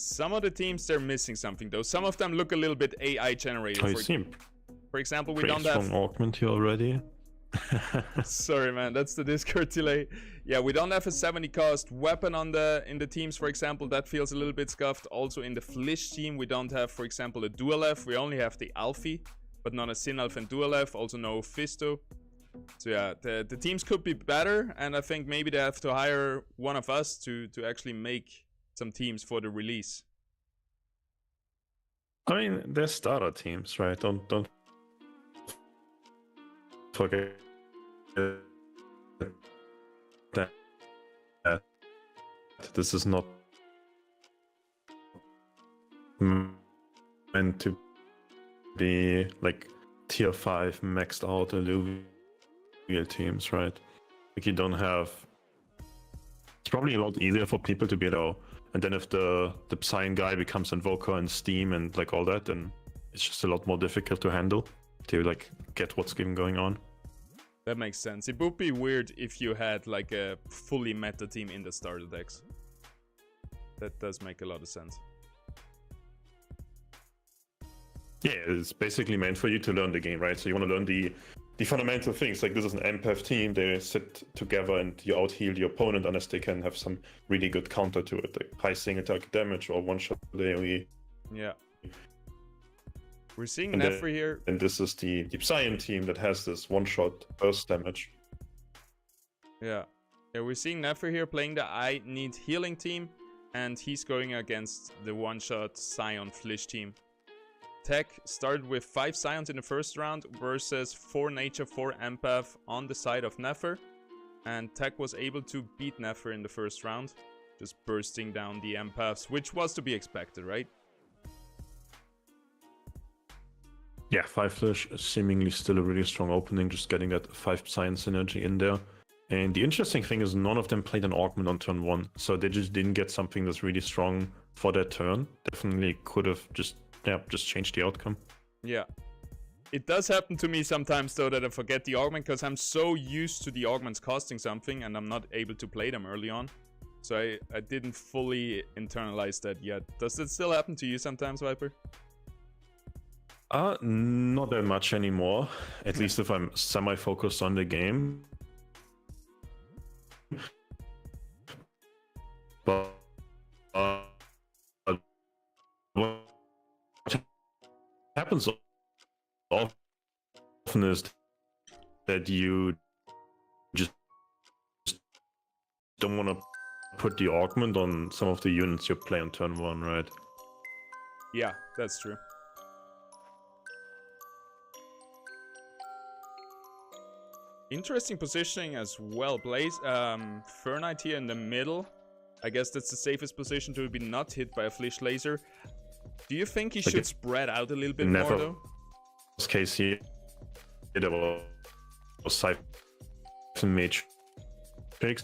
Some of the teams, they're missing something though. Some of them look a little bit AI generated. For example, we don't have... strong augment here already. Sorry man, that's the Discord delay. Yeah, we don't have a 70 cost weapon on in the teams, for example. That feels a little bit scuffed. Also in the Flish team, we don't have, for example, a Dual F. We only have the Alfie, but not a Sin Elf and Dual F. Also no Fisto. So yeah, the teams could be better, and I think maybe they have to hire one of us to actually make some teams for the release. I mean, they're starter teams, right? Don't forget that this is not meant to be like tier 5 maxed out Illuvium teams, right? Like you don't have... It's probably a lot easier for people to be able, and then if the Psy guy becomes Invoker and Steam and like all that, then it's just a lot more difficult to handle, to like get what's even going on. That makes sense. It would be weird if you had like a fully meta team in the starter decks. That does make a lot of sense. Yeah, it's basically meant for you to learn the game, right? So you want to learn the fundamental things, like this is an empath team, they sit together and you out-heal the opponent unless they can have some really good counter to it, like high single target damage or one-shot AoE. Yeah. We're seeing Nefer here. And this is the Psy team that has this one-shot burst damage. Yeah. Yeah, we're seeing Nefer here playing the I Need Healing team, and he's going against the one-shot Scion Flish team. Tech started with 5 Scions in the first round versus 4 Nature, 4 Empath on the side of Nefer. And Tech was able to beat Nefer in the first round, just bursting down the Empaths, which was to be expected, right? Yeah, 5 Flish is seemingly still a really strong opening, just getting that 5 Science synergy in there. And the interesting thing is none of them played an Augment on turn 1, so they just didn't get something that's really strong for that turn. Definitely could have just change the outcome. Yeah. It does happen to me sometimes though that I forget the augment because I'm so used to the augments costing something and I'm not able to play them early on. So I didn't fully internalize that yet. Does it still happen to you sometimes, Viper? Not that much anymore. At least if I'm semi-focused on the game. But what happens often is that you just don't want to put the augment on some of the units you play on turn 1, right? Yeah, that's true. Interesting positioning as well. Blaze, Fernite here in the middle. I guess that's the safest position to be not hit by a Flish laser. Do you think he should spread out a little bit more though? In this case here, there was Siphon Matrix. I'm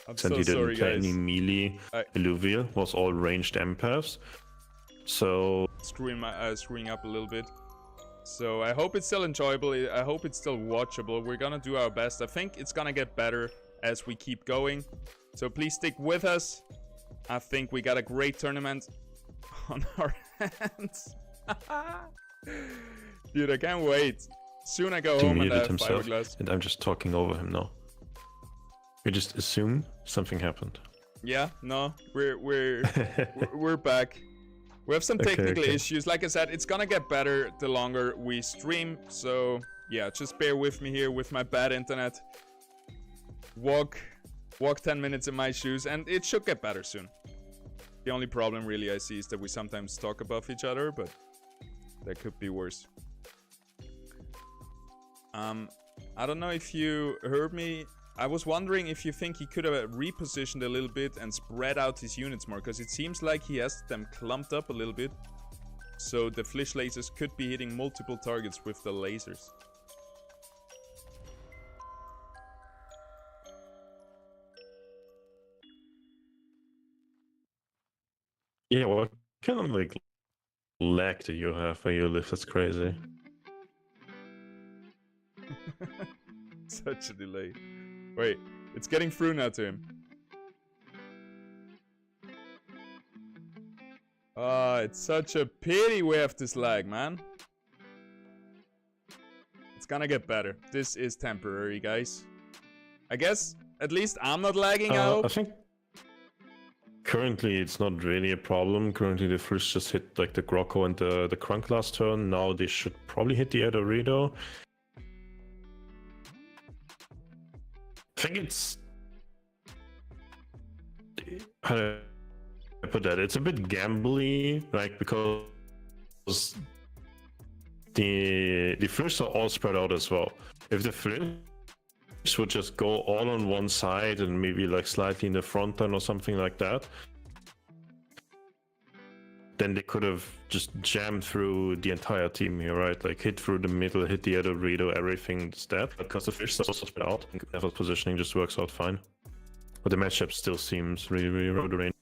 and so he didn't sorry, play guys. any melee. Illuvia was all ranged empaths. So screwing up a little bit. So I hope it's still enjoyable. I hope it's still watchable. We're gonna do our best. I think it's gonna get better as we keep going. So please stick with us. I think we got a great tournament on our hands. Dude, I can't wait. Soon I go home and I have fiberglass. And I'm just talking over him now. We just assume something happened. Yeah, no, we're back. We have some technical issues. Like I said, it's gonna get better the longer we stream. So yeah, just bear with me here with my bad internet. Walk 10 minutes in my shoes and it should get better soon. The only problem really I see is that we sometimes talk above each other, but that could be worse. I don't know if you heard me. I was wondering if you think he could have repositioned a little bit and spread out his units more, because it seems like he has them clumped up a little bit. So the Flish lasers could be hitting multiple targets with the lasers. Yeah, what kind of like lag do you have where you live? That's crazy. Such a delay. Wait, it's getting through now to him. Oh, it's such a pity we have this lag, man. It's gonna get better. This is temporary, guys. I guess at least I'm not lagging out. I think currently it's not really a problem. Currently the Flish just hit like the Grocko and the Crunk last turn. Now they should probably hit the Adorito. I think it's... How do I put that? It's a bit gambly, like, because the Flish are all spread out as well. If the Flish would just go all on one side and maybe like slightly in the front line or something like that, then they could have just jammed through the entire team here, right? Like hit through the middle, hit the Adorito, everything instead. Because the Fish is also spread out, and level positioning just works out fine. But the matchup still seems really, really road-range.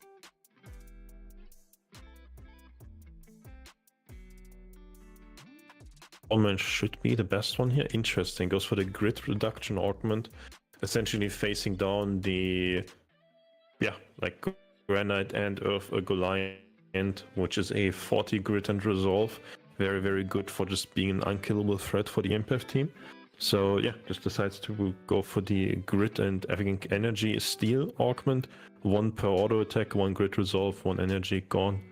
Almond should be the best one here. Interesting. Goes for the grid reduction augment. Essentially facing down the, like Granite and Earth Goliath, which is a 40 grid and resolve. Very, very good for just being an unkillable threat for the Empath team. So yeah, just decides to go for the grid and having energy steel augment. 1 per auto attack, 1 grid resolve, 1 energy gone.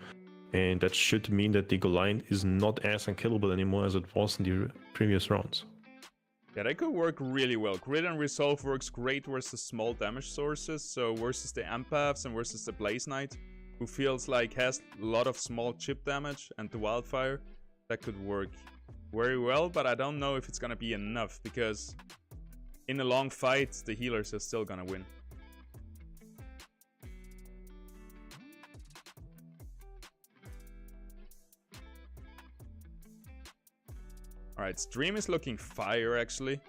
And that should mean that the Goliath is not as unkillable anymore as it was in the previous rounds. Yeah, that could work really well. Grid and Resolve works great versus small damage sources, so versus the Empaths and versus the Blaze Knight, who feels like has a lot of small chip damage, and the Wildfire, that could work very well, but I don't know if it's gonna be enough, because in a long fight, the healers are still gonna win. Alright, stream is looking fire actually.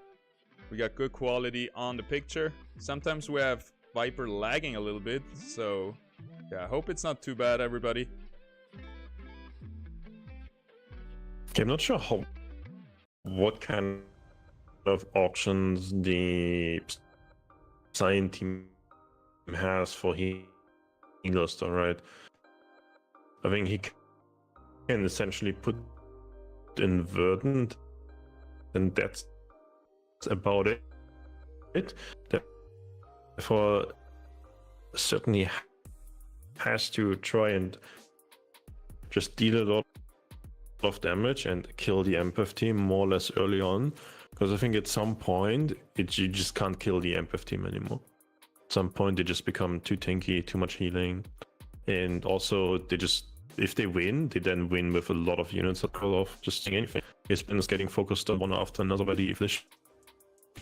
We got good quality on the picture. Sometimes we have Viper lagging a little bit, so yeah, I hope it's not too bad, everybody. Okay, I'm not sure what kind of auctions the Psy team has for healers, though, right? I think he can essentially put in Verdant, and that's about it. Therefore, certainly has to try and just deal a lot of damage and kill the Empath team more or less early on, because I think at some point you just can't kill the Empath team anymore. At some point they just become too tanky, too much healing, and also they just, if they win, they then win with a lot of units that call off just anything. His is getting focused on one after another by the Flish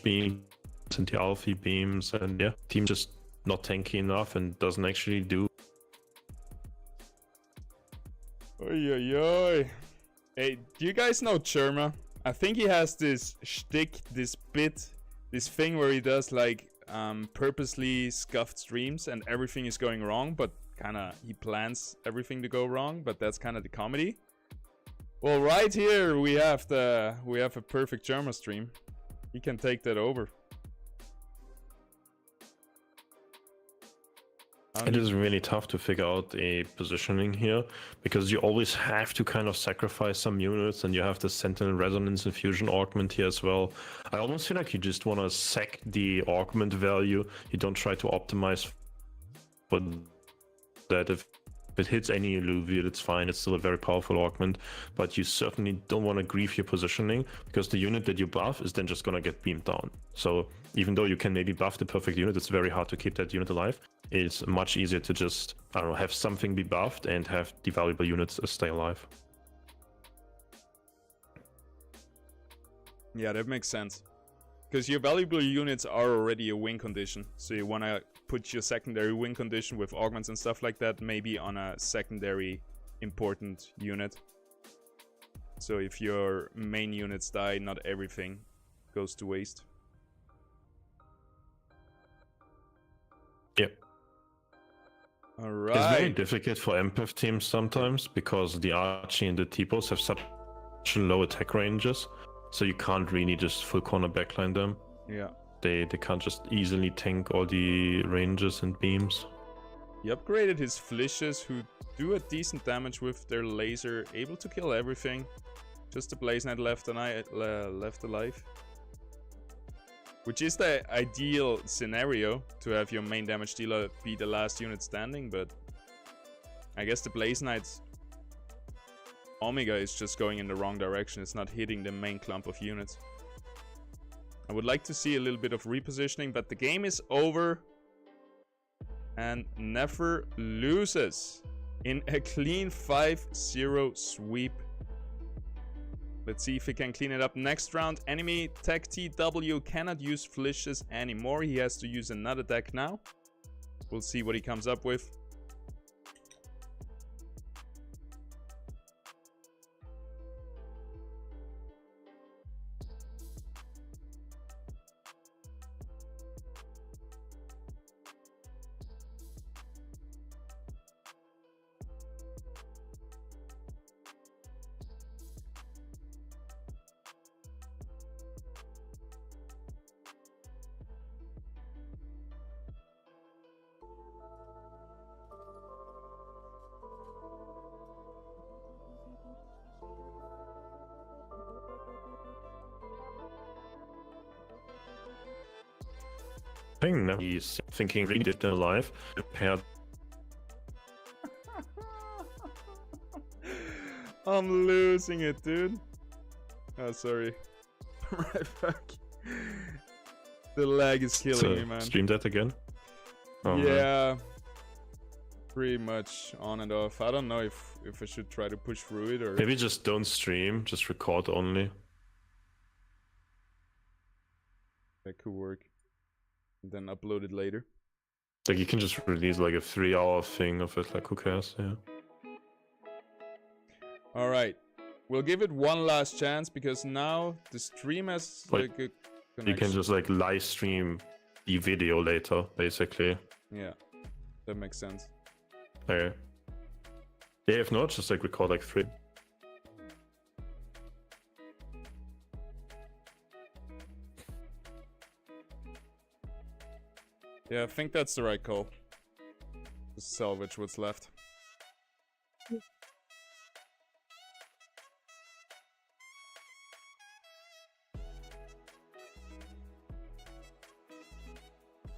beams and the Alfie beams, and yeah, team just not tanky enough and doesn't actually do. Oi, oi, oi. Hey, do you guys know Cherma? I think he has this shtick, this thing where he does like purposely scuffed streams and everything is going wrong, but kinda he plans everything to go wrong, but that's kind of the comedy. Well, right here we have a perfect Cherma stream. He can take that over. It is really tough to figure out a positioning here, because you always have to kind of sacrifice some units, and you have the Sentinel Resonance and Fusion augment here as well. I almost feel like you just want to sack the augment value. You don't try to optimize for that. If it hits any Illuvium, it's fine. It's still a very powerful augment, but you certainly don't want to grief your positioning, because the unit that you buff is then just going to get beamed down. So even though you can maybe buff the perfect unit, it's very hard to keep that unit alive. It's much easier to just, I don't know, have something be buffed and have the valuable units stay alive. Yeah, that makes sense. Because your valuable units are already a win condition. So you want to put your secondary win condition with augments and stuff like that maybe on a secondary important unit. So if your main units die, not everything goes to waste. Yep. Alright. It's very difficult for Empath teams sometimes, because the Archie and the T-Pos have such low attack ranges, so you can't really just full corner backline them. Yeah. They can't just easily tank all the ranges and beams. He upgraded his Flishes, who do a decent damage with their laser, able to kill everything. Just the Blaze Knight left alive. Which is the ideal scenario, to have your main damage dealer be the last unit standing, but I guess the Blaze Knight's Omega is just going in the wrong direction. It's not hitting the main clump of units. I would like to see a little bit of repositioning, but the game is over. And Nefer loses in a clean 5-0 sweep. Let's see if he can clean it up next round. Enemy Tech TW cannot use Flishes anymore. He has to use another deck now. We'll see what he comes up with. I think now he's thinking read it alive. Prepared. I'm losing it, dude. Oh, sorry. Right back. The lag is killing me, man. Stream that again? Oh, yeah. Man. Pretty much on and off. I don't know if I should try to push through it or... Maybe just don't stream, just record only. That could work. And then upload it later. Like you can just release like a 3-hour thing of it, like who cares, yeah. Alright. We'll give it one last chance because now the stream has like a connection. You can just like live stream the video later, basically. Yeah. That makes sense. Okay. Yeah, if not, just like record like 3. Yeah, I think that's the right call. Just salvage what's left.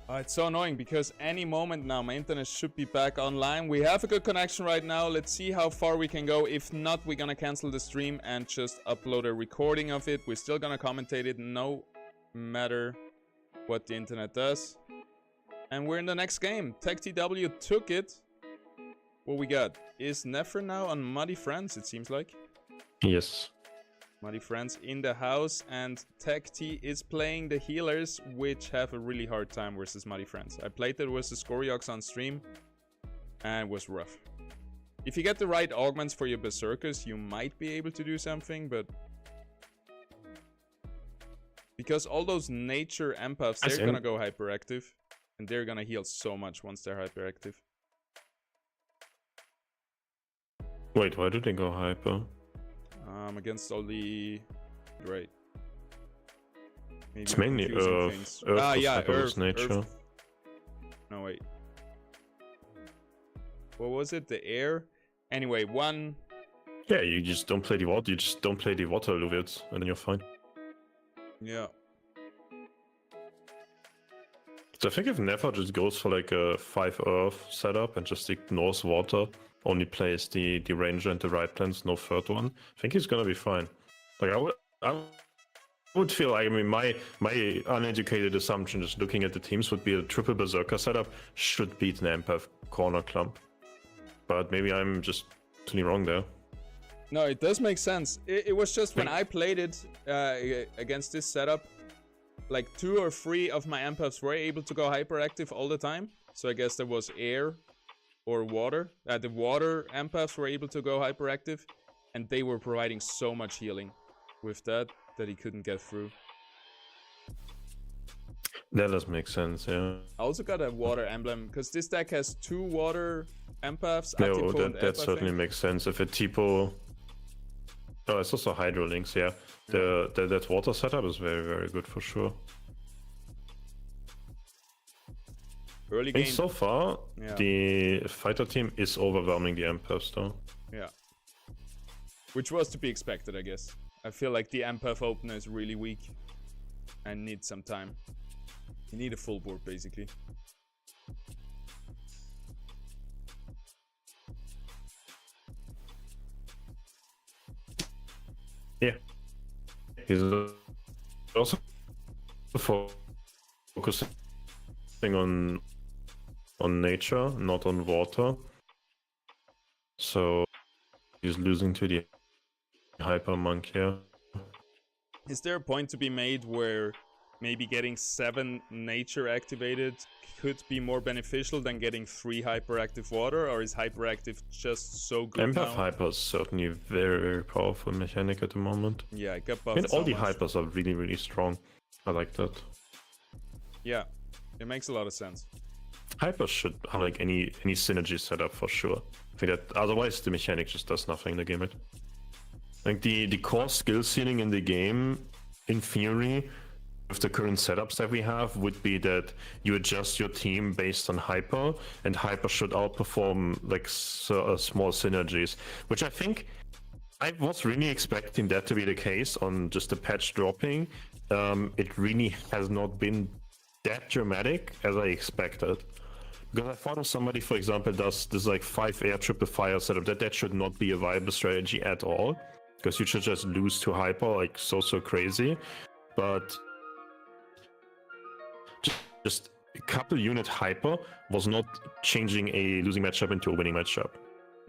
It's so annoying because any moment now my internet should be back online. We have a good connection right now. Let's see how far we can go. If not, we're gonna cancel the stream and just upload a recording of it. We're still gonna commentate it no matter what the internet does. And we're in the next game. Tech TW took it. What we got? Is Nefer now on Muddy Friends, it seems like? Yes. Muddy Friends in the house, and Tech T is playing the healers, which have a really hard time versus Muddy Friends. I played it versus Scoriox on stream, and it was rough. If you get the right augments for your Berserkers, you might be able to do something, but... Because all those nature empaths, they're gonna go hyperactive. And they're gonna heal so much once they're hyperactive. Wait, why did they go hyper? Against all the... Right. Maybe it's mainly Earth. Earth, nature. Earth. No, wait. What was it? The air? Anyway, one... Yeah, you just don't play the water. You just don't play the water Illuviums, and then you're fine. Yeah. So I think if Nefer just goes for like a 5 Earth setup and just ignores water, only plays the Ranger and the right plants, no third one, I think he's gonna be fine. Like I would feel like, I mean, my uneducated assumption just looking at the teams would be a triple Berserker setup should beat an Empath corner clump. But maybe I'm just totally wrong there. No, it does make sense. It was just when I played it against this setup, like 2 or 3 of my empaths were able to go hyperactive all the time. So I guess there was air or water. The water empaths were able to go hyperactive, and they were providing so much healing with that he couldn't get through. That does make sense, yeah. I also got a water emblem because this deck has 2 water empaths. No, that certainly makes sense. If a Tipo... Oh, it's also Hydro Links, yeah. That water setup is very, very good for sure. Early And game. so far, Yeah. the fighter team is overwhelming the empaths though. Yeah. Which was to be expected, I guess. I feel like the empath opener is really weak and needs some time. You need a full board, basically. Yeah. He's also focusing on nature, not on water. So he's losing to the hyper monk here. Is there a point to be made where maybe getting 7 nature activated could be more beneficial than getting 3 hyperactive water, or is hyperactive just so good Empath now? hyper is certainly very, very powerful mechanic at the moment. Yeah, it got buffed And so all the much. hypers are really, really strong. I like that. Yeah, it makes a lot of sense. Hypers should have like any synergy setup for sure. I think that otherwise the mechanic just does nothing in the game. Like the core skill ceiling in the game, in theory, with the current setups that we have, would be that you adjust your team based on hyper, and hyper should outperform like small synergies, which I think I was really expecting that to be the case on just the patch dropping. It really has not been that dramatic as I expected. Because I thought if somebody, for example, does this like 5 air triple fire setup, that should not be a viable strategy at all. Because you should just lose to hyper like so crazy. But just a couple unit hyper was not changing a losing matchup into a winning matchup.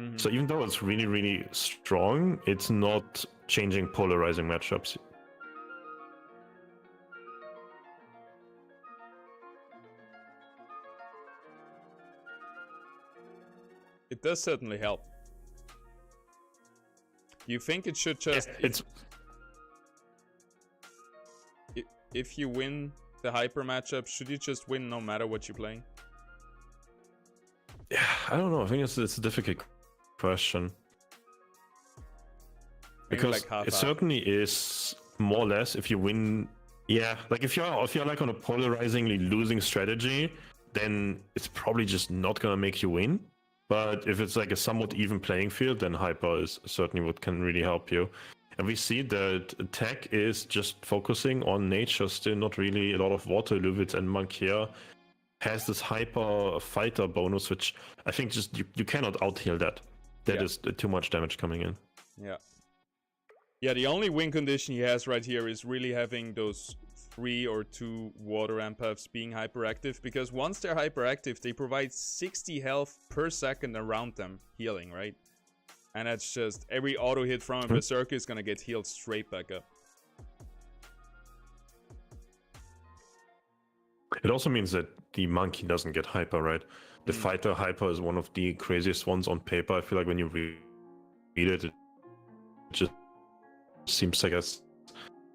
Mm-hmm. So even though it's really, really strong, it's not changing polarizing matchups. It does certainly help. You think it should just... Yeah, it's... If you win the hyper matchup, should you just win no matter what you're playing? Yeah, I don't know. I think it's a difficult question. Maybe Because like half it half. certainly is more or less if you win. Yeah, like if you're like on a polarizingly losing strategy, then it's probably just not gonna make you win. But if it's like a somewhat even playing field, then hyper is certainly what can really help you. And we see that tech is just focusing on nature, still not really a lot of water. Illuvit and Monk here has this hyper fighter bonus, which I think just you cannot out-heal that. That is too much damage coming in. Yeah. Yeah, the only win condition he has right here is really having those 3 or 2 water empaths being hyperactive, because once they're hyperactive, they provide 60 health per second around them, healing, right? And that's just every auto hit from a berserker is gonna get healed straight back up. It also means that the monkey doesn't get hyper, right? The fighter hyper is one of the craziest ones on paper. I feel like when you read it, it just seems like an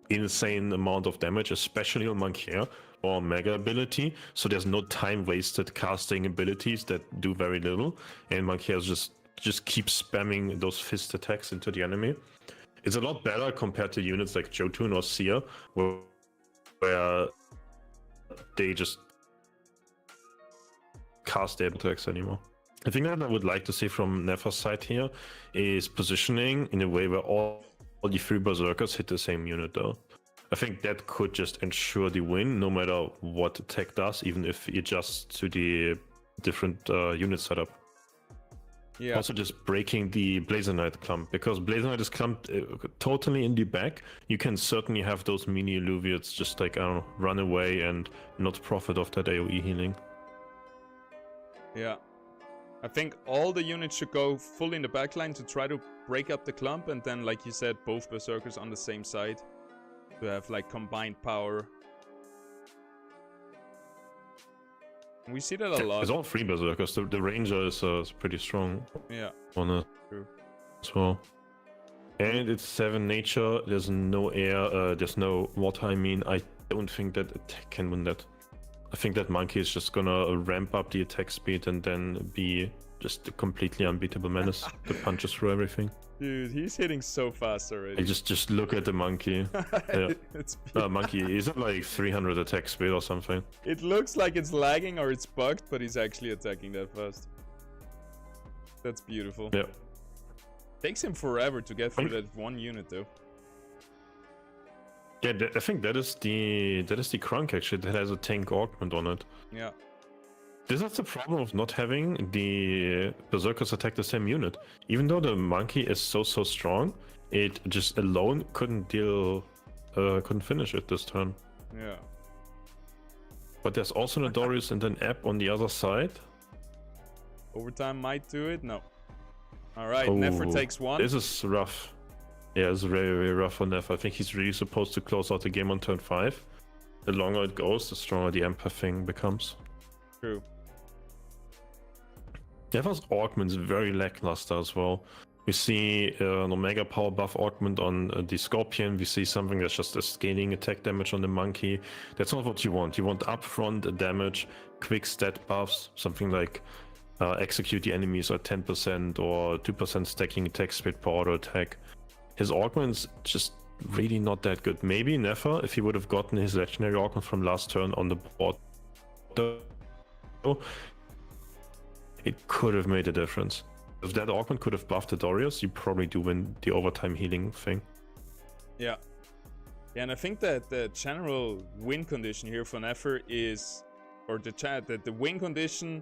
insane amount of damage, especially on monkey or mega ability. So there's no time wasted casting abilities that do very little, and monkey just keeps spamming those fist attacks into the enemy. It's a lot better compared to units like Jotun or Seer, where they just cast their attacks anymore. I think that I would like to see from Nefer's side here is positioning in a way where all the 3 berserkers hit the same unit though. I think that could just ensure the win no matter what tech does, even if it adjusts to the different unit setup. Yeah. Also just breaking the Blazer Knight clump, because Blazer Knight is clumped totally in the back. You can certainly have those mini Illuviates just like, I don't know, run away and not profit off that AoE healing. Yeah. I think all the units should go full in the backline to try to break up the clump, and then, like you said, both berserkers on the same side to have like combined power. We see that a lot. It's all 3 berserkers. The ranger is pretty strong. Yeah. On it True. as well. And it's 7 nature. There's no air. There's no water. I mean, I don't think that attack can win that. I think that monkey is just gonna ramp up the attack speed and then be just a completely unbeatable menace that punches through everything. Dude, he's hitting so fast already. Hey, just look at the monkey. Yeah. It's Monkey, is it like 300 attack speed or something? It looks like it's lagging or it's bugged, but he's actually attacking that fast. That's beautiful. Yeah. Takes him forever to get through that one unit though. Yeah, I think that is the Krunk actually that has a tank augment on it. Yeah. This is the problem of not having the Berserkers attack the same unit. Even though the monkey is so strong, it just alone couldn't finish it this turn. Yeah. But there's also Nodorius and an app on the other side. Overtime might do it. No. All right. Oh, Nefer takes one. This is rough. Yeah, it's very rough for Nefer. I think he's really supposed to close out the game on turn 5. The longer it goes, the stronger the empath thing becomes. True. Nefer's augment is very lackluster as well. We see an Omega power buff augment on the Scorpion. We see something that's just a scaling attack damage on the monkey. That's not what you want. You want upfront damage, quick stat buffs, something like execute the enemies at 10% or 2% stacking attack speed per auto attack. His augment's just really not that good. Maybe Nefer, if he would have gotten his legendary augment from last turn on the board, it could have made a difference. If that augment could have buffed the Dorius, you probably do win the overtime healing thing. Yeah. Yeah, and I think that the general win condition here for Nefer is, or the win condition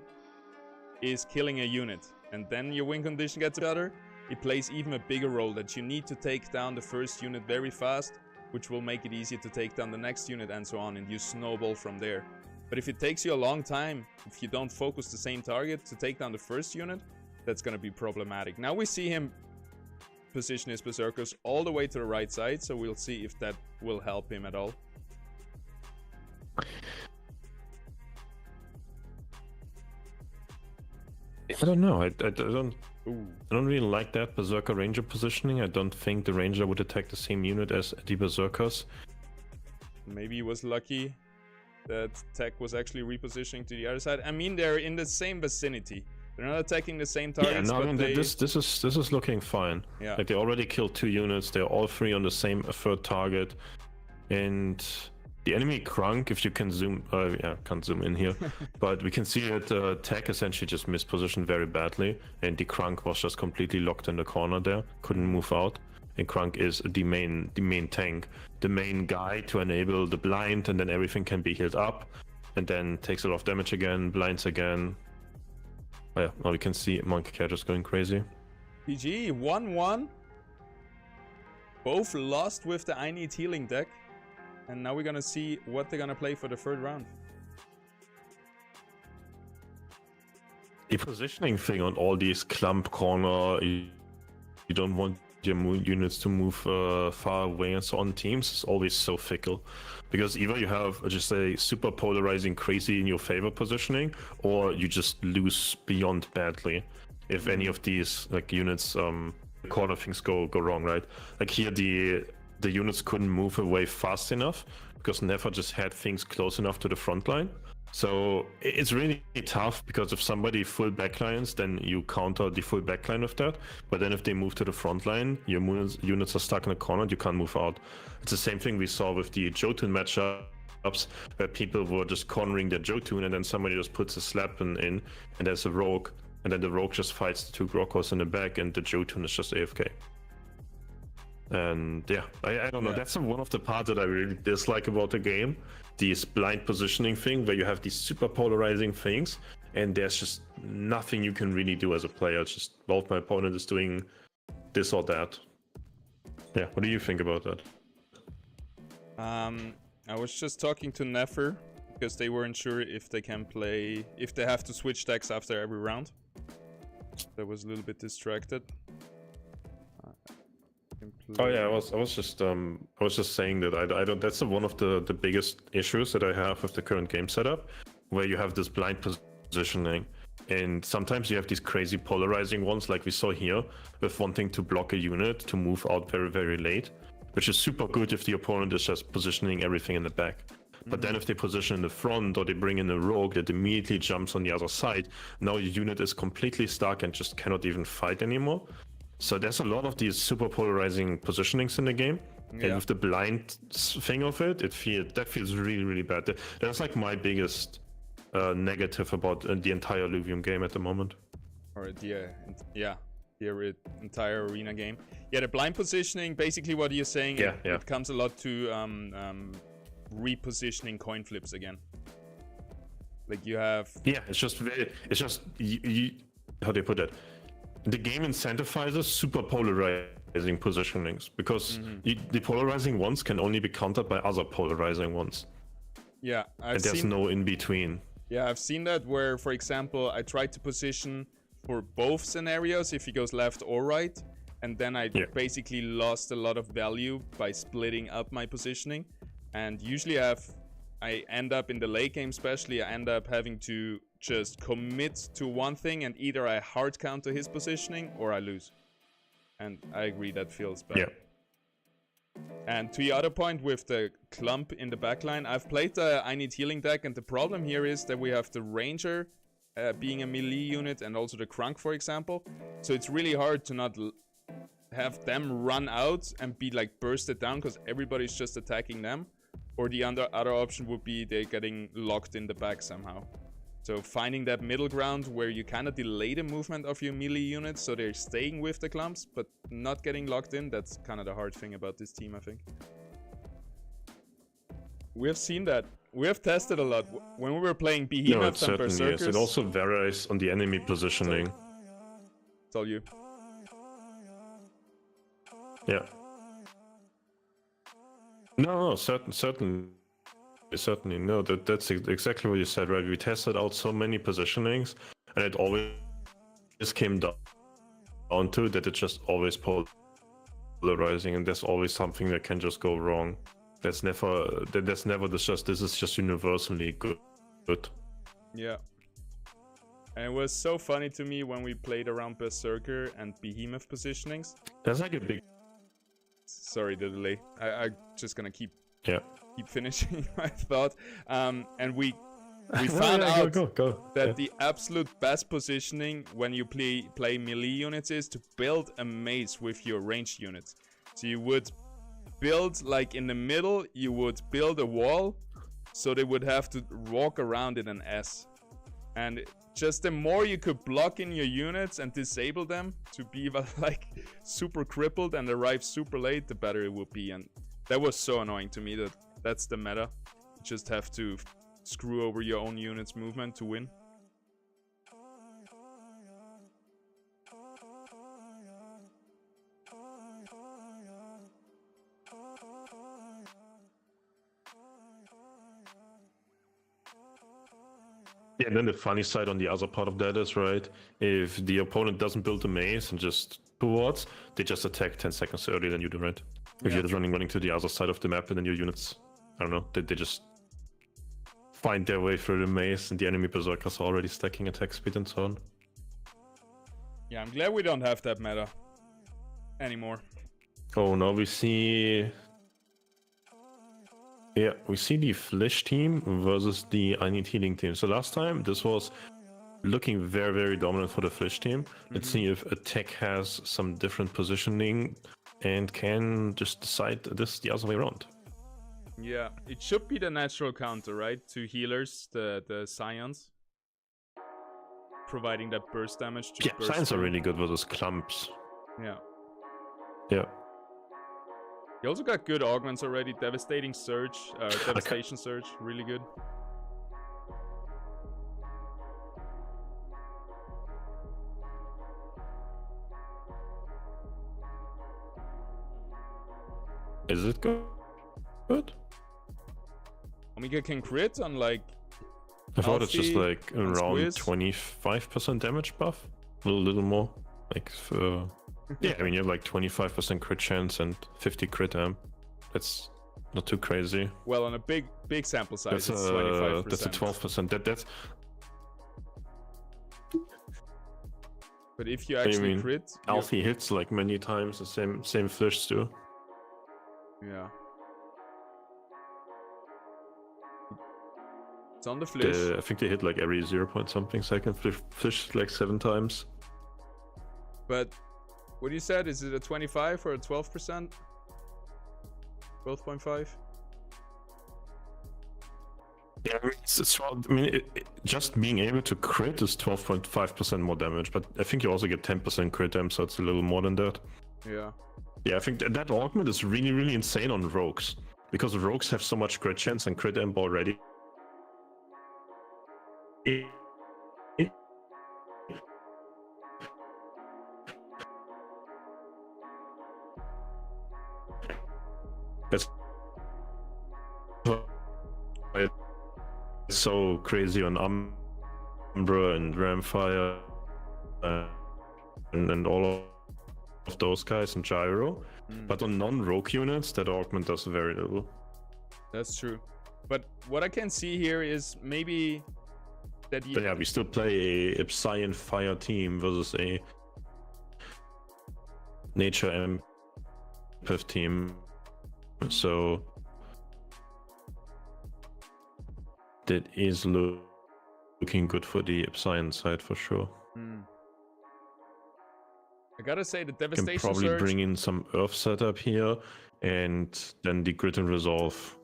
is killing a unit. And then your win condition gets better. It plays even a bigger role that you need to take down the first unit very fast, which will make it easier to take down the next unit and so on, and you snowball from there. But if it takes you a long time, if you don't focus the same target to take down the first unit, that's going to be problematic. Now we see him position his Berserkers all the way to the right side, so we'll see if that will help him at all. I don't know. I don't really like that Berserker Ranger positioning. I don't think the Ranger would attack the same unit as the Berserkers. Maybe he was lucky that Tech was actually repositioning to the other side. I mean, they're in the same vicinity. They're not attacking the same targets. Yeah, no, I mean, this is looking fine. Yeah. Like they already killed 2 units. They're all 3 on the same third target, and the enemy Krunk, if you can zoom, can't zoom in here, but we can see that Tech essentially just mispositioned very badly, and the Krunk was just completely locked in the corner there, couldn't move out. And Krunk is the main tank, the main guy to enable the blind, and then everything can be healed up, and then takes a lot of damage again, blinds again. Oh yeah, now we can see Monkey Cat just going crazy. PG 1-1. Both lost with the I Need Healing deck. And now we're gonna see what they're gonna play for the third round. The positioning thing on all these clump corner, you don't want your units to move far away and so on teams is always so fickle. Because either you have just a super polarizing crazy in your favor positioning, or you just lose beyond badly if any of these like units corner things go wrong, right? Like here the units couldn't move away fast enough because Nefer just had things close enough to the front line. So it's really tough because if somebody full backlines, then you counter the full backline of that. But then if they move to the front line, your units are stuck in a corner and you can't move out. It's the same thing we saw with the Jotun matchups, where people were just cornering their Jotun and then somebody just puts a slap in and there's a rogue. And then the rogue just fights the 2 Grokos in the back and the Jotun is just AFK. And yeah, I don't know. That's one of the parts that I really dislike about the game. This blind positioning thing where you have these super polarizing things and there's just nothing you can really do as a player. It's just, well, my opponent is doing this or that. Yeah, what do you think about that? I was just talking to Nefer because they weren't sure if they can play, if they have to switch decks after every round. I was a little bit distracted. Oh yeah, I was just saying that I don't. That's one of the biggest issues that I have with the current game setup, where you have this blind positioning, and sometimes you have these crazy polarizing ones, like we saw here, with wanting to block a unit to move out very late, which is super good if the opponent is just positioning everything in the back. But then if they position in the front or they bring in a rogue that immediately jumps on the other side, now your unit is completely stuck and just cannot even fight anymore. So there's a lot of these super polarizing positionings in the game. And with the blind thing of it, that feels really, really bad. That's like my biggest negative about the entire Illuvium game at the moment. Or the entire arena game. Yeah, the blind positioning, basically what you're saying, it comes a lot to repositioning coin flips again. Like you have... Yeah, it's just how do you put it? The game incentivizes super polarizing positionings because the polarizing ones can only be countered by other polarizing ones. Yeah, and there's no in between. Yeah, I've seen that where, for example, I tried to position for both scenarios if he goes left or right, and then I basically lost a lot of value by splitting up my positioning. And usually I end up in the late game especially, I end up having to just commit to one thing, and either I hard counter his positioning or I lose. And I agree, that feels bad. Yeah. And to the other point with the clump in the backline, I've played the I Need Healing deck, and the problem here is that we have the Ranger being a melee unit and also the Crunk, for example. So it's really hard to not have them run out and be like bursted down because everybody's just attacking them. Or the other option would be they're getting locked in the back somehow. So finding that middle ground where you kind of delay the movement of your melee units so they're staying with the clumps but not getting locked in, that's kind of the hard thing about this team, I think. We have seen that. We have tested a lot. When we were playing Behemoths and Berserkers... Yes. It also varies on the enemy positioning. It's all you. Yeah. No, certainly. No, that's exactly what you said, right? We tested out so many positionings, and it always came down to that it's just always polarizing, and there's always something that can just go wrong. This is just universally good. Yeah. And it was so funny to me when we played around Berserker and Behemoth positionings. That's like a big... Sorry, the delay. I just gonna keep finishing my thought. And we found out that the absolute best positioning when you play melee units is to build a maze with your ranged units. So you would build, like in the middle, you would build a wall so they would have to walk around in an S. And just the more you could block in your units and disable them to be like super crippled and arrive super late, the better it would be. And that was so annoying to me. That's the meta. You just have to screw over your own unit's movement to win. Yeah, and then the funny side on the other part of that is, right, if the opponent doesn't build a maze and just towards, they just attack 10 seconds earlier than you do, right? If you're just running to the other side of the map and then your units, I don't know, they just find their way through the maze and the enemy berserkers are already stacking attack speed and so on. Yeah, I'm glad we don't have that meta anymore. Oh, now we see... Yeah, we see the Flish team versus the I Need Healing team. So last time, this was looking very, very dominant for the Flish team. Let's see if Attack has some different positioning and can just decide this the other way around. Yeah, it should be the natural counter, right? To healers, the Scions. Providing that burst damage to burst. Scions are really good versus clumps. Yeah. Yeah. You also got good augments already. Devastating Surge, Devastation Surge, really good. Is it good? Omega can crit on like... I thought it's just like around 25% damage buff. A little more. Like yeah, I mean, you have like 25% crit chance and 50 crit amp. That's not too crazy. Well, on a big sample size, it's 25%. That's a 12%. That's... But if you actually crit... Alfie hits like many times, the same Flish too. Yeah. It's on the Flish. I think they hit like every 0 point something second. Flish like 7 times. But what you said, is it a 25 or a 12%? 12.5? Yeah, just being able to crit is 12.5% more damage, but I think you also get 10% crit damage, so it's a little more than that. Yeah. Yeah, I think that augment is really, really insane on rogues, because rogues have so much crit chance and crit amp already. That's so crazy on Umbra and Ramfire and all of those guys and Gyro. But on non-rogue units, that augment does very little. That's true. But what I can see here is maybe that But yeah, we still play a Psy and Fire team versus a Nature Empath team. So that is looking good for the Psy side for sure. I gotta say, the Can Devastation probably Surge... bring in some Earth setup here, and then the Grit and Resolve.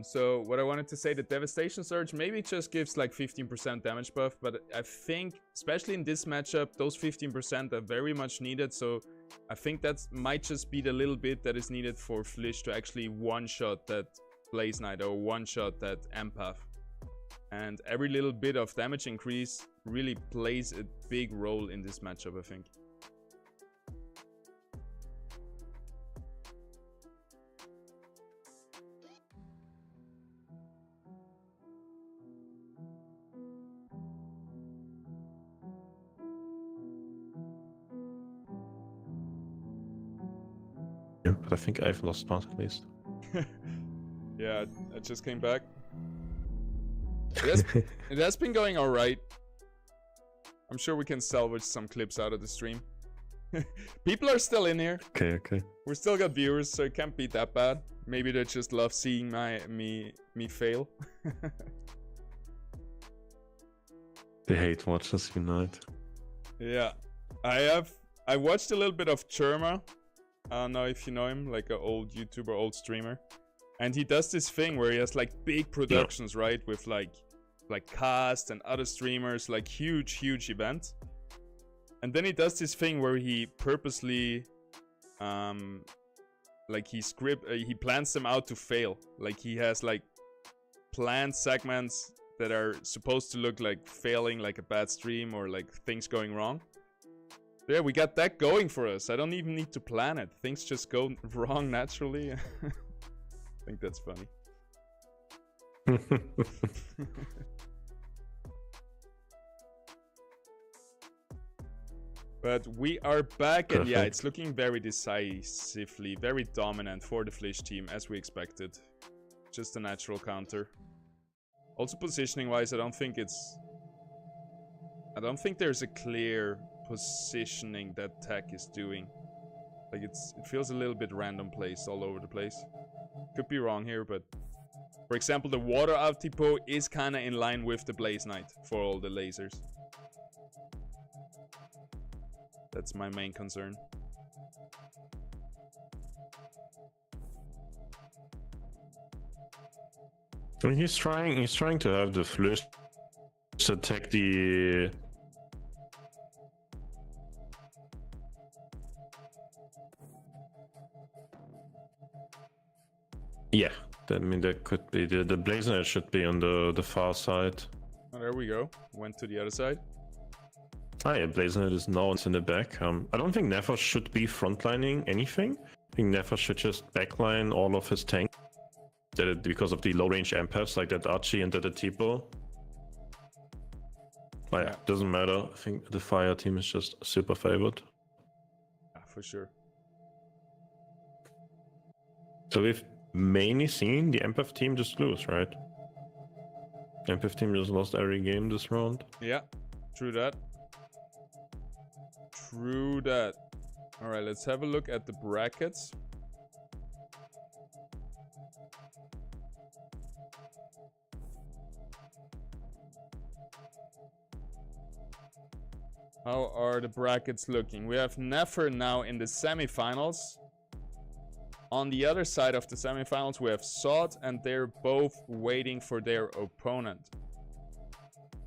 So what I wanted to say, the Devastation Surge maybe just gives like 15% damage buff, but I think, especially in this matchup, those 15% are very much needed, so I think that might just be the little bit that is needed for Flish to actually one-shot that Blaze Knight or one-shot that Empath. And every little bit of damage increase really plays a big role in this matchup, I think. Yeah, but I think I've lost part at least. Yeah, I just came back. It has been going alright. I'm sure we can salvage some clips out of the stream. People are still in here. Okay. We still got viewers, so it can't be that bad. Maybe they just love seeing me fail. They hate watch us unite. Yeah. I watched a little bit of Cherma. I don't know if you know him, like an old YouTuber, old streamer. And he does this thing where he has like big productions, right? With like Cast and other streamers, like huge events. And then he does this thing where he purposely like he plans them out to fail. Like he has like planned segments that are supposed to look like failing, like a bad stream or like things going wrong. Yeah, we got that going for us. I don't even need to plan it. Things just go wrong naturally. I think that's funny. But we are back, and yeah, it's looking very decisively, very dominant for the Flish team, as we expected. Just a natural counter. Also positioning-wise, I don't think there's a clear positioning that Tech is doing. Like it feels a little bit random placed all over the place. Could be wrong here, but for example, the water outdepot is kind of in line with the Blaze Knight for all the lasers. That's my main concern. I mean, he's trying to have the Flish attack the yeah. I mean, that could be the Blaze Knight should be on the far side. Oh, there we go. Went to the other side. Ah, yeah, Blaze Knight is now in the back. I don't think Nefer should be frontlining anything. I think Nefer should just backline all of his tanks. Because of the low range empaths like that Archie and that Tipo. But yeah, doesn't matter. I think the fire team is just super favored. Yeah, for sure. So we've mainly seen the empath team just lose, right? Empath team just lost every game this round. Yeah, true that. True that. All right, let's have a look at the brackets. How are the brackets looking? We have Nefer now in the semifinals. On the other side of the semifinals, we have Sod, and they're both waiting for their opponent.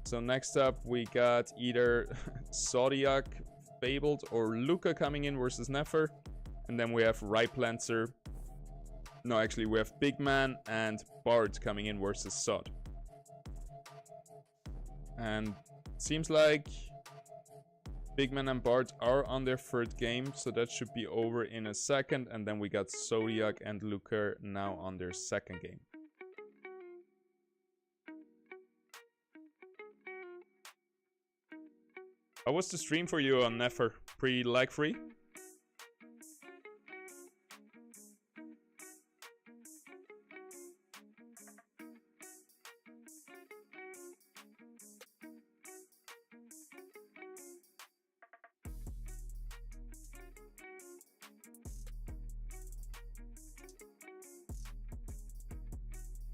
So next up, we got either Zodiac, Fabled, or Luca coming in versus Nefer. And then we have Ripelancer. No, actually, we have Big Man and Bard coming in versus Sod. And it seems like Big Man and Bard are on their third game, so that should be over in a second. And then we got Zodiac and Luca now on their second game. How was the stream for you on Nefer? Pretty lag free?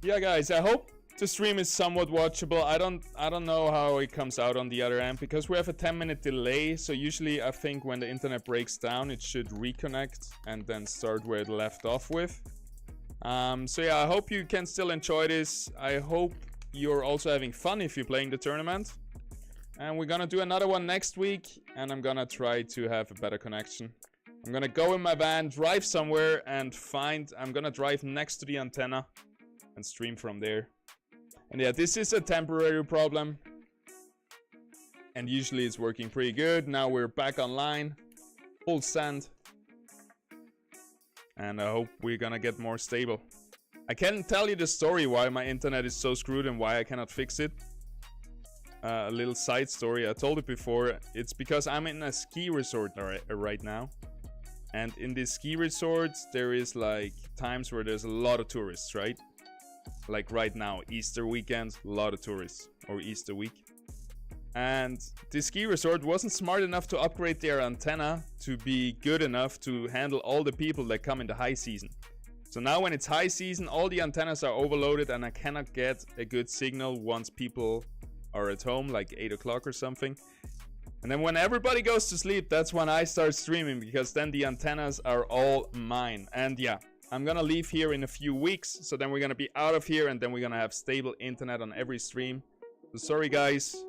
Yeah, guys, I hope the stream is somewhat watchable. I don't know how it comes out on the other end because we have a 10-minute delay. So usually I think when the internet breaks down, it should reconnect and then start where it left off with. So yeah, I hope you can still enjoy this. I hope you're also having fun if you're playing the tournament. And we're gonna do another one next week, and I'm gonna try to have a better connection. I'm gonna go in my van, drive somewhere, and I'm gonna drive next to the antenna and stream from there. And yeah, this is a temporary problem, and usually it's working pretty good. Now we're back online, full send, and I hope we're gonna get more stable. I can't tell you the story why my internet is so screwed and why I cannot fix it. A little side story, I told it before. It's because I'm in a ski resort right now, and in these ski resorts there is like times where there's a lot of tourists, right? Like right now, Easter weekend, a lot of tourists, or Easter week. And the ski resort wasn't smart enough to upgrade their antenna to be good enough to handle all the people that come in the high season. So now when it's high season, all the antennas are overloaded and I cannot get a good signal once people are at home, like 8 o'clock or something. And then when everybody goes to sleep, that's when I start streaming, because then the antennas are all mine. And yeah, I'm gonna leave here in a few weeks, so then we're gonna be out of here, and then we're gonna have stable internet on every stream. So sorry guys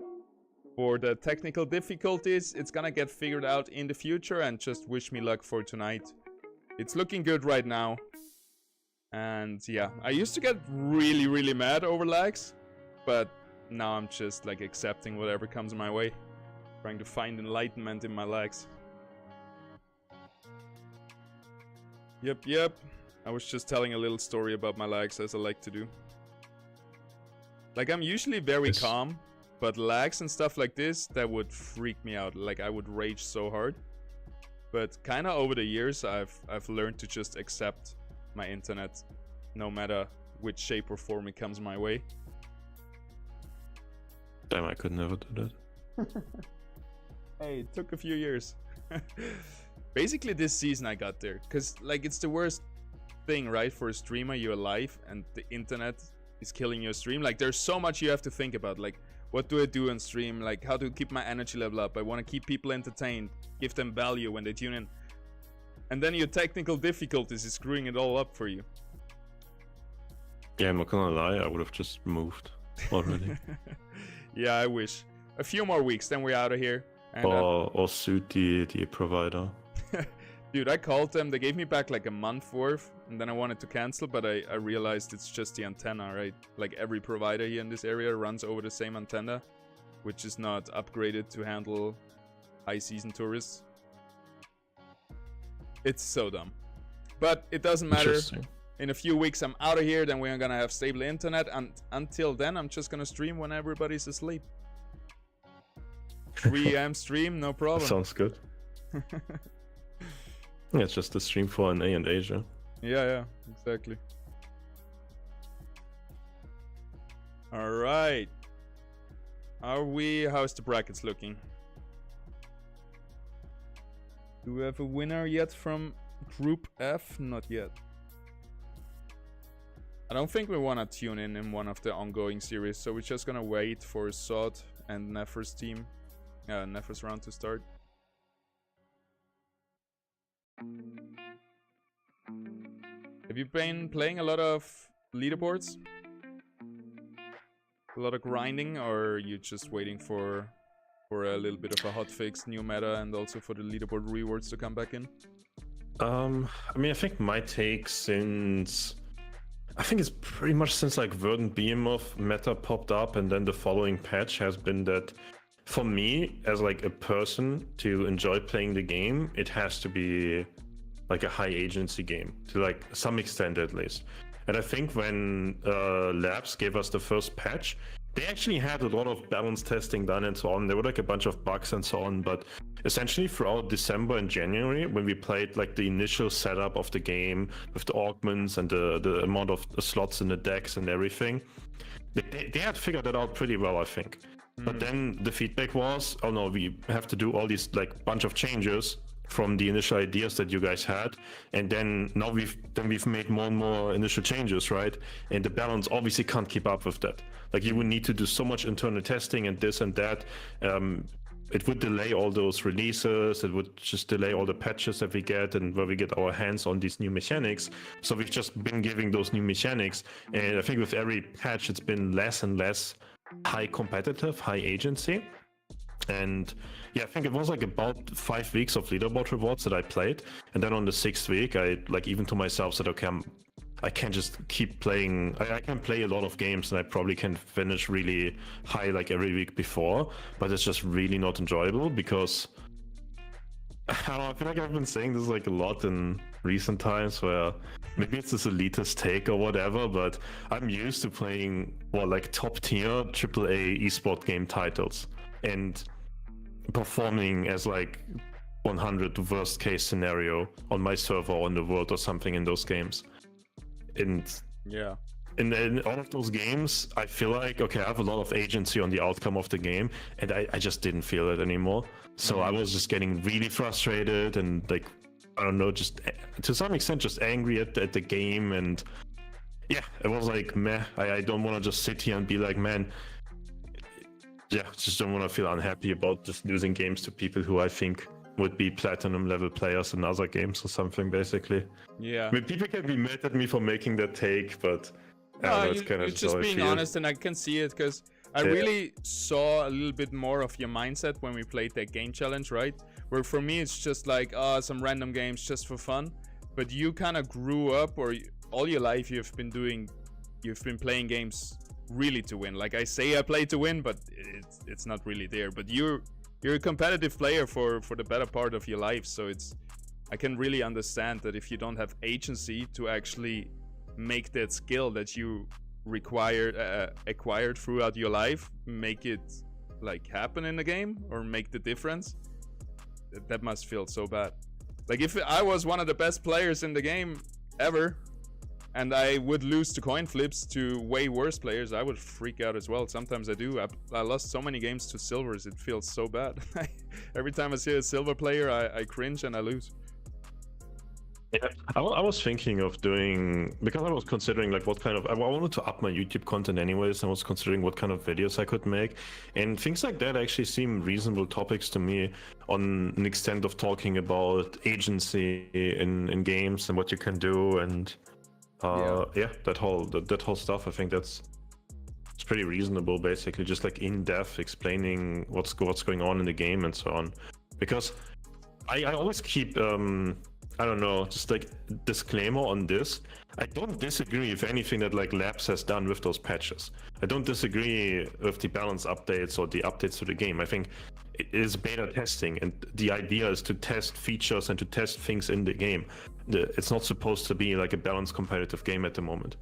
for the technical difficulties. It's gonna get figured out in the future, and just wish me luck for tonight. It's looking good right now. And yeah, I used to get really mad over lags, but now I'm just like accepting whatever comes my way, trying to find enlightenment in my lags. Yep. I was just telling a little story about my lags, as I like to do. Like, I'm usually very calm, but lags and stuff like this, that would freak me out. Like, I would rage so hard. But kind of over the years, I've learned to just accept my internet, no matter which shape or form it comes my way. Damn, I could never do that. Hey, it took a few years. Basically, this season I got there, because like it's the worst thing, right? For a streamer, you're live and the internet is killing your stream. Like, there's so much you have to think about. Like, what do I do on stream? Like, how to keep my energy level up? I want to keep people entertained, give them value when they tune in. And then your technical difficulties is screwing it all up for you. Yeah, I'm not gonna lie, I would have just moved already. Yeah, I wish. A few more weeks, then we're out of here. And, or suit the provider. Dude, I called them. They gave me back like a month worth, and then I wanted to cancel, but I realized it's just the antenna, right? Like, every provider here in this area runs over the same antenna, which is not upgraded to handle high season tourists. It's so dumb. But it doesn't matter. In a few weeks, I'm out of here. Then we're gonna have stable internet, and until then, I'm just gonna stream when everybody's asleep. 3 AM stream, no problem. Sounds good. Yeah, it's just a stream for NA and Asia. Yeah, exactly. Alright. How's the brackets looking? Do we have a winner yet from Group F? Not yet. I don't think we want to tune in one of the ongoing series, so we're just gonna wait for Sod and Nefer's team, Nefer's round to start. Have you been playing a lot of leaderboards? A lot of grinding, or are you just waiting for a little bit of a hotfix, new meta, and also for the leaderboard rewards to come back in? I mean, I think my take since... I think it's pretty much since like Verdant Behemoth meta popped up and then the following patch has been that for me as like a person to enjoy playing the game, it has to be like a high agency game to like some extent at least. And I think when Labs gave us the first patch, they actually had a lot of balance testing done and so on. There were like a bunch of bugs and so on, but essentially throughout December and January, when we played like the initial setup of the game with the augments and the amount of slots in the decks and everything, they had figured that out pretty well, I think. But then the feedback was, oh no, we have to do all these like bunch of changes from the initial ideas that you guys had, and then now we've made more and more initial changes, right? And the balance obviously can't keep up with that. Like you would need to do so much internal testing and this and that. It would delay all those releases. It would just delay all the patches that we get and where we get our hands on these new mechanics. So we've just been giving those new mechanics, and I think with every patch it's been less and less high competitive, high agency. And yeah, I think it was like about 5 weeks of leaderboard rewards that I played, and then on the 6th week I like even to myself said, okay, I can't just keep playing. I can play a lot of games and I probably can finish really high like every week before, but it's just really not enjoyable because I don't know, I feel like I've been saying this like a lot in recent times where maybe it's this elitist take or whatever, but I'm used to playing like top tier AAA esport game titles and performing as like 100 worst case scenario on my server or in the world or something in those games. And yeah, in all of those games I feel like, okay, I have a lot of agency on the outcome of the game, and I just didn't feel it anymore. So I was just getting really frustrated and like, I don't know, just to some extent just angry at the game. And yeah, it was like, meh, I don't want to just sit here and be like, man, yeah, just don't want to feel unhappy about just losing games to people who I think would be platinum level players in other games or something, basically. Yeah. I mean, people can be mad at me for making that take, but I don't know, it's kind of you're just being honest, and I can see it because I really saw a little bit more of your mindset when we played that game challenge, right? Where for me it's just like, some random games just for fun. But you kind of grew up, or all your life you've been playing games really to win. Like I say, I play to win, but it's not really there. But you're a competitive player for the better part of your life, so I can really understand that if you don't have agency to actually make that skill that you acquired throughout your life, make it like happen in the game or make the difference, that must feel so bad. Like if I was one of the best players in the game ever and I would lose to coin flips to way worse players, I would freak out as well. Sometimes I do. I lost so many games to silvers, it feels so bad. Every time I see a silver player, I cringe and I lose. Yeah, I was thinking of doing, because I was considering like what kind of, I wanted to up my YouTube content anyways, and I was considering what kind of videos I could make, and things like that actually seem reasonable topics to me, on an extent of talking about agency in games and what you can do, and yeah, that whole stuff. I think it's pretty reasonable, basically just like in depth explaining what's going on in the game and so on, because I always keep I don't know, just like disclaimer on this. I don't disagree with anything that like Labs has done with those patches. I don't disagree with the balance updates or the updates to the game. I think it is beta testing, and the idea is to test features and to test things in the game. It's not supposed to be like a balanced competitive game at the moment.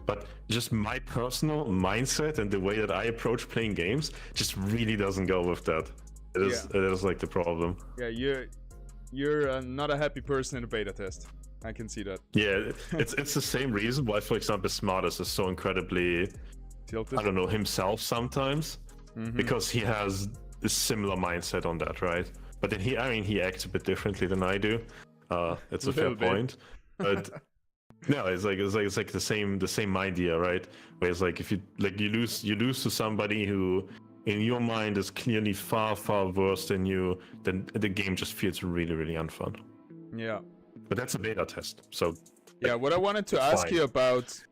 But just my personal mindset and the way that I approach playing games just really doesn't go with that. It is like the problem. Yeah, you're not a happy person in a beta test. I can see that. Yeah, it's the same reason why, for example, Smartest is so incredibly tilted. I don't know, himself sometimes, because he has a similar mindset on that, right? But then he acts a bit differently than I do. It's a fair point. But no, it's like the same idea, right? Where it's like if you lose to somebody who in your mind is clearly far worse than you, then the game just feels really unfun. Yeah. But that's a beta test, so yeah. What I wanted to ask you about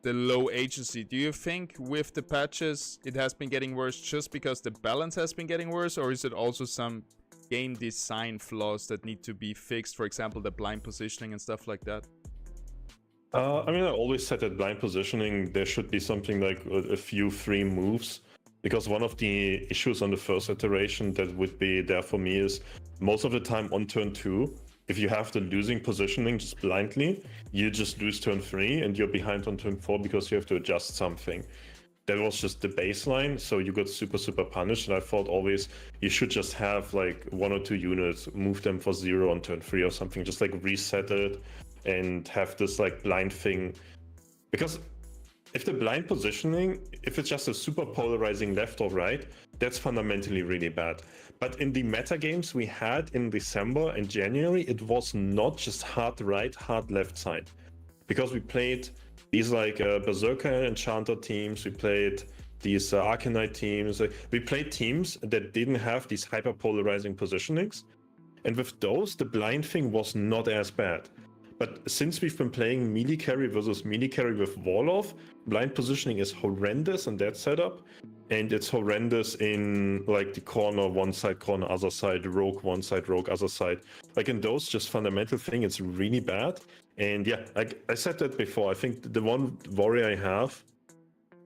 the low agency, do you think with the patches it has been getting worse just because the balance has been getting worse, or is it also some game design flaws that need to be fixed, for example the blind positioning and stuff like that? I mean, I always said that blind positioning, there should be something like a few free moves, because one of the issues on the first iteration that would be there for me is most of the time on turn 2, if you have the losing positioning just blindly, you just lose turn 3 and you're behind on turn 4 because you have to adjust something. That was just the baseline, so you got super punished, and I thought always you should just have like 1 or 2 units, move them for 0 on turn 3 or something, just like reset it and have this like blind thing. Because if the blind positioning, if it's just a super polarizing left or right, that's fundamentally really bad. But in the meta games we had in December and January, it was not just hard right, hard left side. Because we played these like Berserker Enchanter teams, we played these Arcanite teams, we played teams that didn't have these hyper polarizing positionings. And with those, the blind thing was not as bad. But since we've been playing melee carry versus melee carry with Warlock, blind positioning is horrendous in that setup, and it's horrendous in like the corner, one side, corner, other side, rogue, one side, rogue, other side. Like in those just fundamental thing, it's really bad. And yeah, I said that before. I think the one worry I have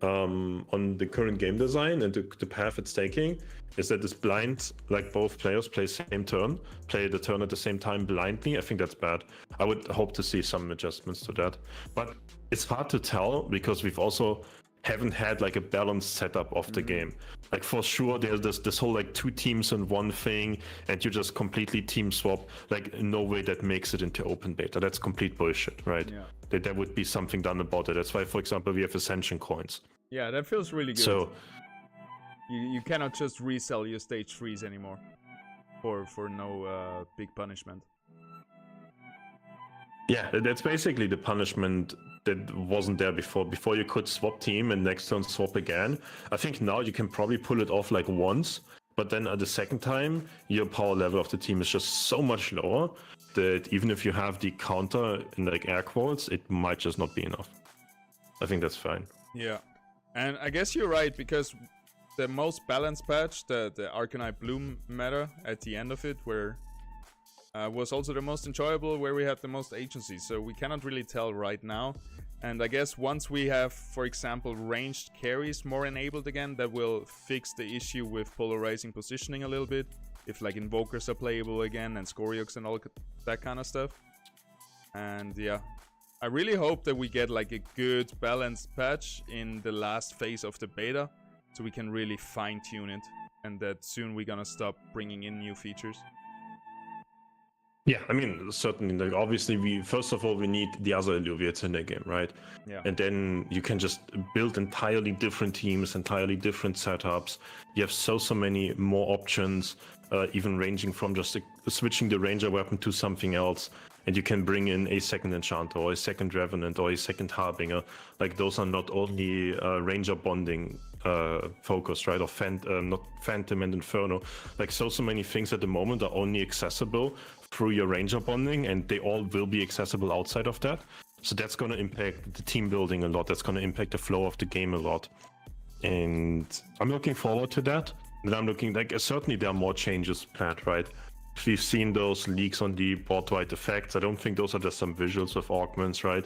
on the current game design and the path it's taking is that it's blind, like both players play the turn at the same time blindly. I think that's bad. I would hope to see some adjustments to that, but it's hard to tell because we've also haven't had like a balanced setup of the game. Like for sure there's this whole like 2 teams in one thing and you just completely team swap. Like no way that makes it into open beta. That's complete bullshit, right? Yeah. There would be something done about it. That's why, for example, we have Ascension coins. Yeah, that feels really good. So you cannot just resell your stage 3s anymore for no big punishment. Yeah, that's basically the punishment that wasn't there before. Before you could swap team and next turn swap again. I think now you can probably pull it off like once, but then at the second time, your power level of the team is just so much lower that even if you have the counter in like air quotes, it might just not be enough. I think that's fine. Yeah, and I guess you're right, because the most balanced patch, the Arcanite Bloom meta at the end of it, where was also the most enjoyable, where we had the most agency, so we cannot really tell right now. And I guess once we have, for example, ranged carries more enabled again, that will fix the issue with polarizing positioning a little bit, if like invokers are playable again and Scoriox and all that kind of stuff. And yeah, I really hope that we get like a good balanced patch in the last phase of the beta, so we can really fine-tune it, and that soon we're gonna stop bringing in new features. Yeah, I mean, certainly, like, obviously, first of all, we need the other Illuviates in the game, right? Yeah. And then you can just build entirely different teams, entirely different setups. You have so many more options, even ranging from just switching the Ranger weapon to something else. And you can bring in a second Enchanter, or a second Revenant, or a second Harbinger. Like, those are not only Ranger bonding focused, right? Or not Phantom and Inferno. Like, so many things at the moment are only accessible through your Ranger bonding, and they all will be accessible outside of that. So that's going to impact the team building a lot. That's going to impact the flow of the game a lot. And I'm looking forward to that. And I'm looking, like, certainly there are more changes planned, right? We've seen those leaks on the board right effects. I don't think those are just some visuals with augments, right?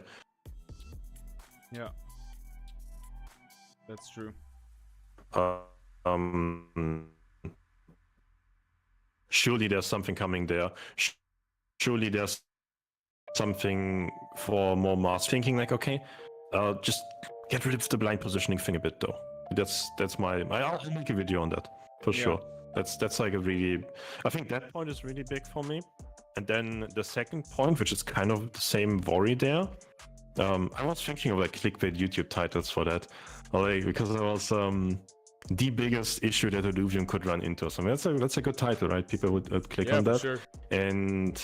Yeah, that's true. Surely there's something coming there. Surely there's something for more mass thinking. Like, okay, just get rid of the blind positioning thing a bit, though. That's my. I'll make a video on that for sure. That's like a really. I think that point is really big for me. And then the second point, which is kind of the same worry there. I was thinking of like clickbait YouTube titles for that, like because I was the biggest issue that Illuvium could run into. So that's a good title, right? People would click on for that. sure. And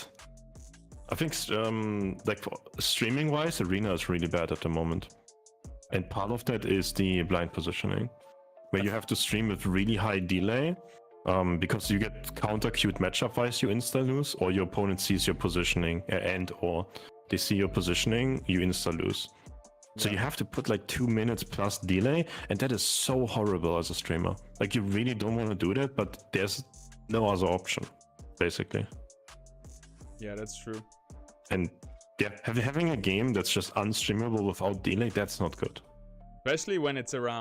I think like streaming wise, Arena is really bad at the moment. And part of that is the blind positioning, where you have to stream with really high delay, because you get counter-queued matchup-wise, you insta-lose, or your opponent sees your positioning, or they see your positioning, you insta-lose. So you have to put like 2 minutes plus delay, and that is so horrible as a streamer. Like, you really don't want to do that, but there's no other option, basically. Yeah, that's true. And yeah, having a game that's just unstreamable without delay, that's not good. Especially when it's around